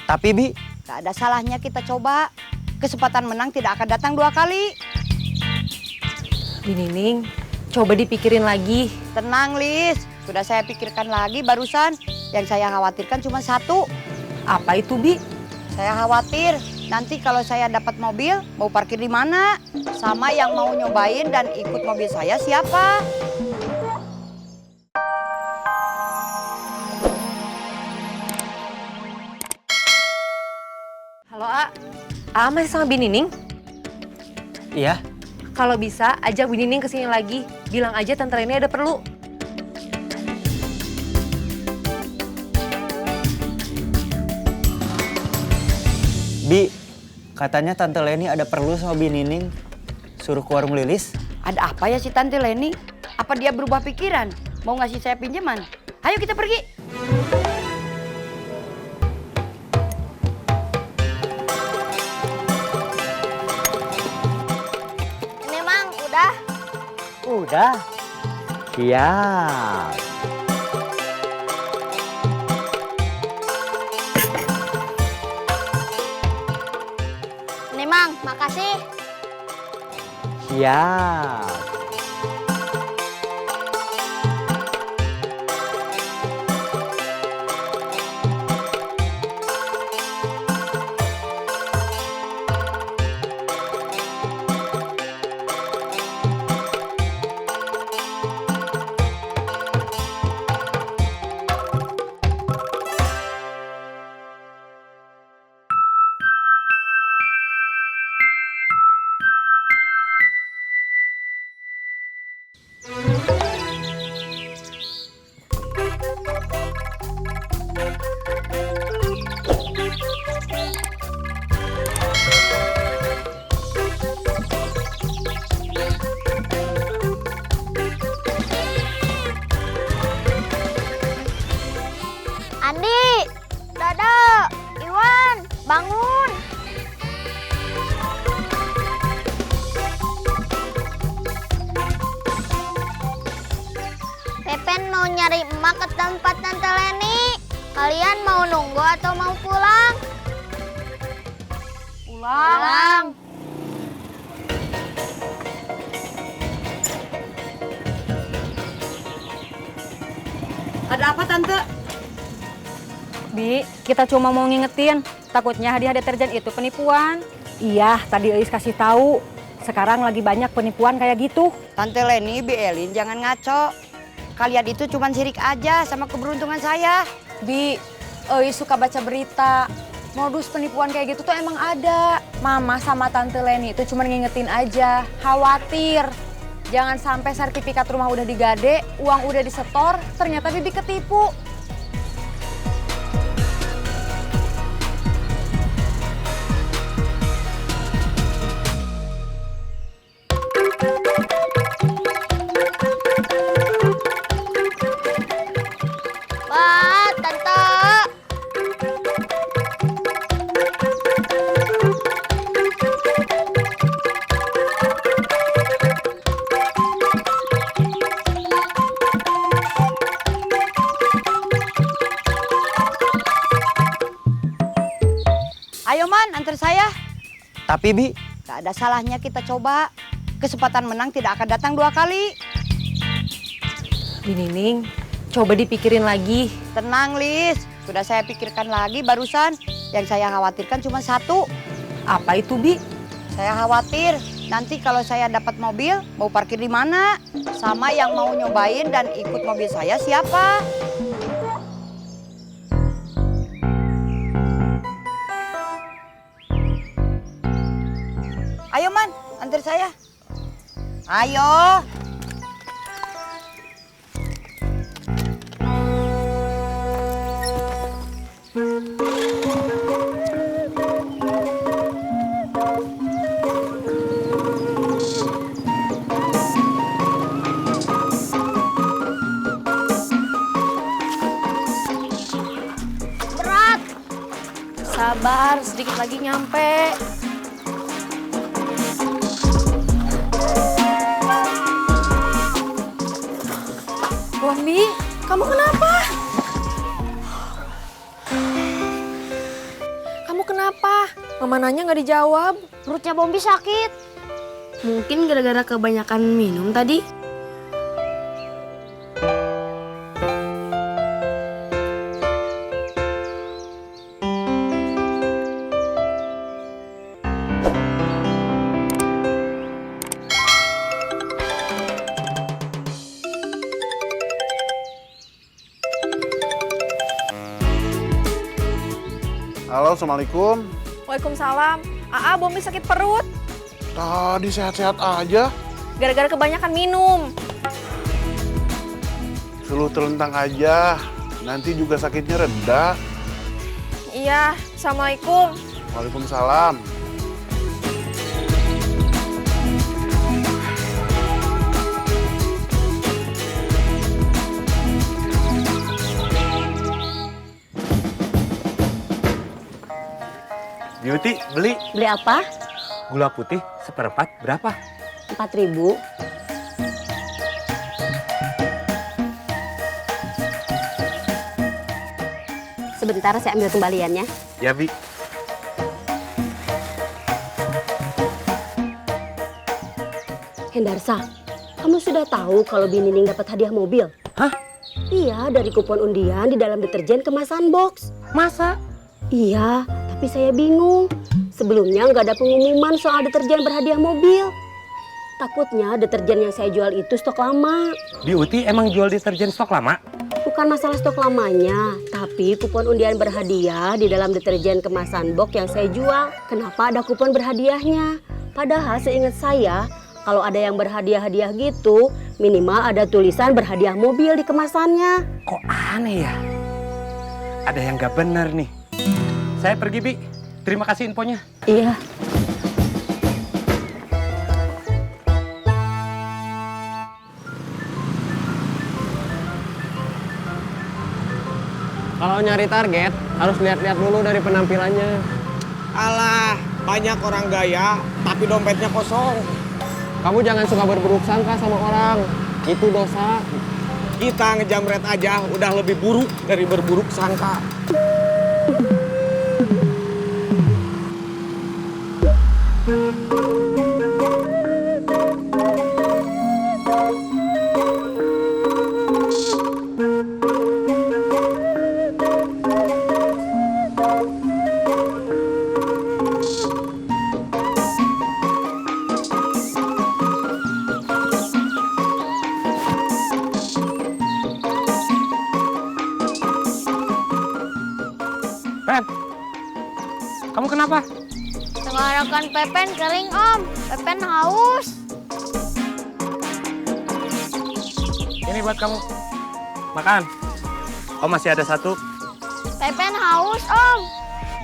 Tapi Bi, Gak ada salahnya kita coba. Kesempatan menang tidak akan datang 2 kali. Nining, coba dipikirin lagi. Tenang, Lis. Sudah saya pikirkan lagi barusan. Yang saya khawatirkan cuma satu. Apa itu, Bi? Saya khawatir nanti kalau saya dapat mobil, mau parkir di mana? Sama yang mau nyobain dan ikut mobil saya siapa? Halo, A. A masih sama Bi Nining? iya. Kalau bisa, ajak Bi Nining kesini lagi. Bilang aja Tante Leni ada perlu. Bi, katanya Tante Leni ada perlu sama Bi Nining. Suruh ke warung Lilis. Ada apa ya si Tante Leni? Apa dia berubah pikiran? Mau ngasih saya pinjaman? Ayo kita pergi. Ini Mang, udah. Udah. Siap. Ini Mang, makasih. Siap. Andi, Dada, Iwan, bangun. Pepen mau nyari emak ke tempat Tante Leni. Kalian mau nunggu atau mau pulang? Pulang. Ada apa Tante? Bi, kita cuma mau ngingetin, takutnya hadiah deterjen itu penipuan. Iya, tadi Eis kasih tahu. Sekarang lagi banyak penipuan kayak gitu. Tante Leni, Bi Elin jangan ngaco. Kalian itu cuma sirik aja sama keberuntungan saya. Bi, Eis suka baca berita. Modus penipuan kayak gitu tuh emang ada. Mama sama Tante Leni itu cuma ngingetin aja, khawatir. Jangan sampai sertifikat rumah udah digade, uang udah disetor, ternyata Bibi ketipu. Wah, Tante. Ayo Man, antar saya. Tapi Bi, Gak ada salahnya kita coba. Kesempatan menang tidak akan datang 2 kali. Bi Nining, coba dipikirin lagi. Tenang, Lis. Sudah saya pikirkan lagi barusan. Yang saya khawatirkan cuma satu. Apa itu, Bi? Saya khawatir nanti kalau saya dapat mobil, mau parkir di mana? Sama yang mau nyobain dan ikut mobil saya siapa? Ayo Man, antar saya. Ayo. Berat. Sabar, sedikit lagi nyampe. Wami, kamu kenapa? kenapa? Mama nanya nggak dijawab. Perutnya Bombi sakit. Mungkin gara-gara kebanyakan minum tadi. Halo, Assalamualaikum. Waalaikumsalam. Bombi sakit perut. Tadi sehat-sehat aja. Gara-gara kebanyakan minum. Suruh telentang aja. Nanti juga sakitnya reda. Iya, Assalamualaikum. Waalaikumsalam. Beauty, beli Beli apa? gula putih seperempat berapa? 4.000. Sebentar saya ambil kembaliannya. Ya, Bi. Hendarsa, kamu sudah tahu kalau Binining dapat hadiah mobil? Hah? Iya, dari kupon undian di dalam deterjen kemasan box. Masa? Iya, tapi saya bingung. Sebelumnya nggak ada pengumuman soal deterjen berhadiah mobil. Takutnya deterjen yang saya jual itu stok lama. Beauty emang jual deterjen stok lama? Bukan masalah stok lamanya, tapi kupon undian berhadiah di dalam deterjen kemasan box yang saya jual. Kenapa ada kupon berhadiahnya? Padahal seingat saya, kalau ada yang berhadiah-hadiah gitu, minimal ada tulisan berhadiah mobil di kemasannya. Kok aneh ya? Ada yang nggak benar nih. Saya pergi, Bi. Terima kasih infonya. Iya. Kalau nyari target, harus lihat-lihat dulu dari penampilannya. Alah, banyak orang gaya, tapi dompetnya kosong. Kamu jangan suka berburuk sangka sama orang. Itu dosa. Kita ngejamret aja udah lebih buruk dari berburuk sangka. Pen, kamu kenapa? Tenggorokan Pepen kering, Om. Pepen haus. Ini buat kamu. Makan. Oh, masih ada satu. Pepen haus, Om.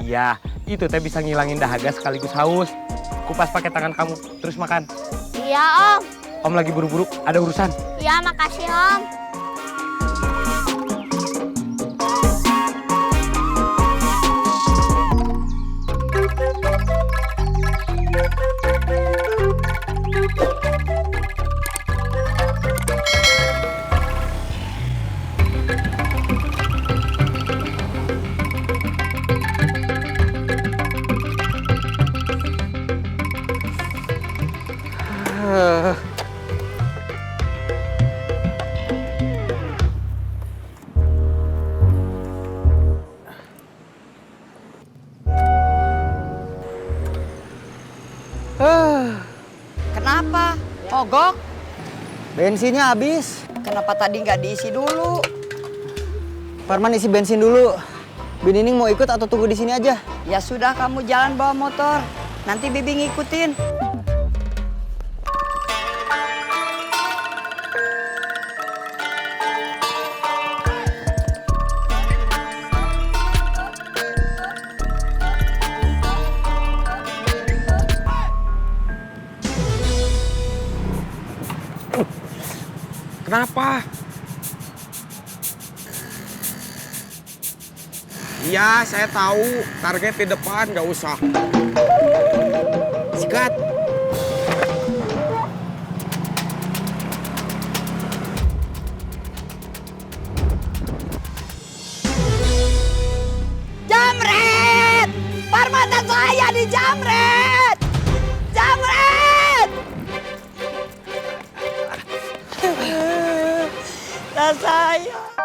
Iya, itu teh bisa ngilangin dahaga sekaligus haus. Kupas pakai tangan kamu, terus makan. Iya, Om. Om lagi buru-buru, ada urusan. Iya, makasih, Om. Kenapa? Mogok? Bensinnya habis. Kenapa tadi nggak diisi dulu? Parman isi bensin dulu. Binining mau ikut atau tunggu di sini aja? Ya sudah, kamu jalan bawa motor. Nanti Bibi ngikutin. Kenapa? Iya, saya tahu. Target di depan, nggak usah. Sikat. Jamret! Parman dan saya dijamret! Jamret! Tas saya.